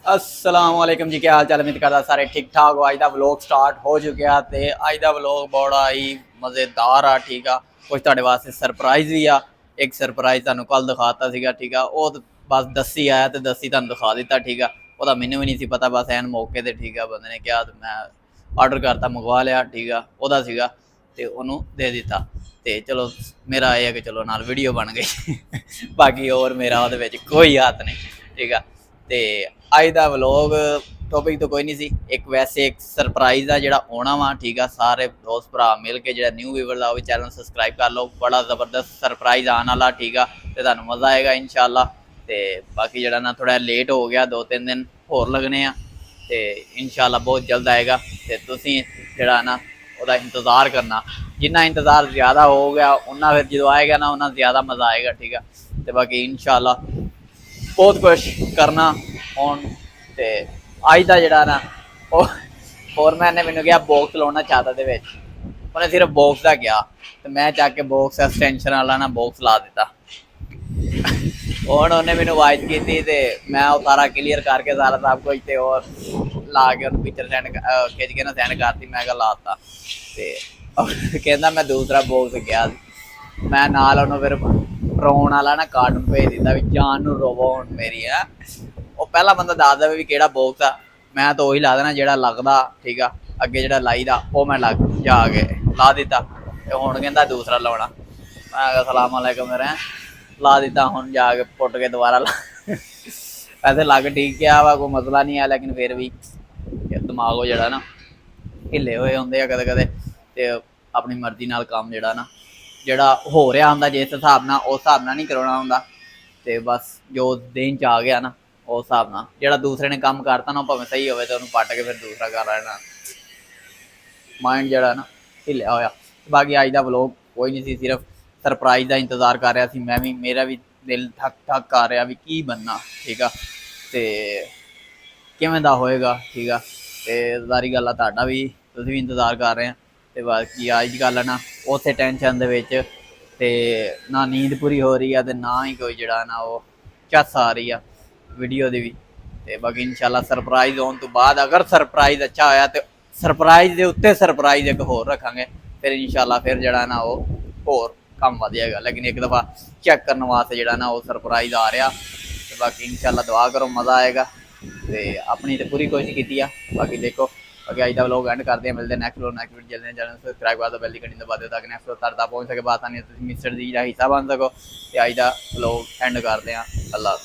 अस्सलाम वालेकुम जी, क्या हाल चाल। उम्मीद करदा सारे ठीक ठाक हो। अज का व्लॉग स्टार्ट हो चुका तो अज का व्लॉग बड़ा ही मज़ेदार आ। ठीक आ, कुछ तुहाडे वास्ते सरप्राइज़ भी आ। एक सरप्राइज़ तुहानूं कल दिखाता सीगा। ठीक आ, वो बस दसी आया तो दसी तुहानूं दिखा दिता। ठीक आ, वो मैनूं भी नहीं सी पता, बस एन मौके ते ठीक आ बंदे ने कहा तो मैं आर्डर करता, मंगवा लिया। ठीक आ, ओहदा सीगा ते ओनू दे दिता। तो चलो मेरा यह है कि चलो नाल वीडियो बन गई बाकी और मेरा वो कोई हाथ नहीं। ठीक आ, तो अज का व्लॉग टॉपिक तो कोई नहीं सी, एक वैसे एक सरप्राइज़ आ जिहड़ा आना वा। ठीक आ, सारे दोस्त भरा मिल के जो न्यू व्यूवर आ चैनल सबसक्राइब कर लो। बड़ा जबरदस्त सरप्राइज़ आने वाला। ठीक आ, तो तुहानूं मज़ा आएगा इंशाअल्लाह। तो बाकी जिहड़ा ना थोड़ा लेट हो गया, 2-3 दिन होर लगने आ, तो इंशाअल्लाह बहुत जल्द आएगा। तो तुसीं जिहड़ा ना ਉਹਦਾ इंतज़ार करना, जिन्ना इंतज़ार ज़्यादा हो गया उन्ना फिर जो आएगा ना उन्ना ज़्यादा मज़ा आएगा। ठीक है, तो बाकी इंशाअल्लाह बहुत कुछ करना हूँ। तो अज का जोड़ा ना और मैंने मैनू क्या बॉक्स लाना चाहता दे उन्हें सिर्फ बॉक्स का किया, तो मैं चक के बॉक्स एक्सटेंशन वाला ना बॉक्स ला दिता। हूँ उन्हें मैनू आवाज़ की तो मैं वो सारा क्लीयर करके सारा सब कुछ तो और ला के उन्हें पिक्चर सेंड खिंच के ना सेंड करती। मैं लाता तो कहना मैं दूसरा बॉक्स गया, मैं नाल उन्होंने फिर रोन वाला ना कार्टून भेज दिता भी जान नू रोवो हुण मेरी है। वो पहला बंदा दस दे भी केड़ा बॉक्स आ, मैं तो वही ला देना जेड़ा लगदा। ठीक आ, अगे जेड़ा लाई दा वो मैं लग जाके ला दिता। हुण कहंदा दूसरा लाउणा, मैं सलाम अलैकुम मेरे ला दिता। हुण जाके पुट के दोबारा ला वैसे लग ठीक गया वा, कोई मसला नहीं है, लेकिन फिर भी दिमाग वो जेड़ा ना हिले हुए होंदे आ कदे कदे। ते अपनी मर्जी नाल काम जेड़ा ना जेड़ा हो रहा होंदा जिस हिसाब नाल उस हिसाब नाल नहीं करवाना होंदा। ते बस जो दिन च आ गया ना उस हिसाब नाल जेड़ा दूसरे ने काम करता ना भावें सही होवे तो उन्हें पट के फिर दूसरा कर लेना। माइंड जरा ना हिलिया होया। बाकी अज का व्लॉग कोई नहीं सी, सिर्फ सरप्राइज़ का इंतज़ार कर रहा सी मैं भी, मेरा भी दिल ठक ठक कर रहा भी की बनना। ठीक आ, तो किवें दा होएगा। ठीक आ, तो सारी गल आ तुहाडा भी तुसीं भी इंतज़ार कर रहे हैं। तो बाकी अज कल ना उस टेंशन दे विच ते ना नींद पूरी हो रही है, तो ना ही कोई जड़ा ना वो झस आ रही है वीडियो की भी। तो बाकी इंशाल्लाह सरप्राइज़ होने तो बाद अगर सरप्राइज़ अच्छा होया तो सरप्राइज़ के उत्ते सरप्राइज़ एक होर रखांगे, फिर इंशाल्लाह फिर जड़ा ना वो होर कम वध जाएगा। लेकिन एक दफ़ा चेक करने वास्ते जड़ा ना वो सरप्राइज़ आ रहा। तो बाकी इंशाल्लाह दुआ करो मज़ा आएगा। तो अपनी तो पूरी कोशिश की है। बाकी देखो बाकी अज का व्लॉग एंड करते हैं, मिलते हैं नेक्स्ट व्लॉग नेक्स्ट वीडियो जल्दी। चैनल सब्सक्राइब कर दो, बेल आइकन दबा दो ताकि नेक्स्ट व्लॉग तक पहुँच सके, बात आनी मिस्टर दी का हिस्सा बन सको। तो अज का व्लॉग एंड करते हैं। अल्लाह।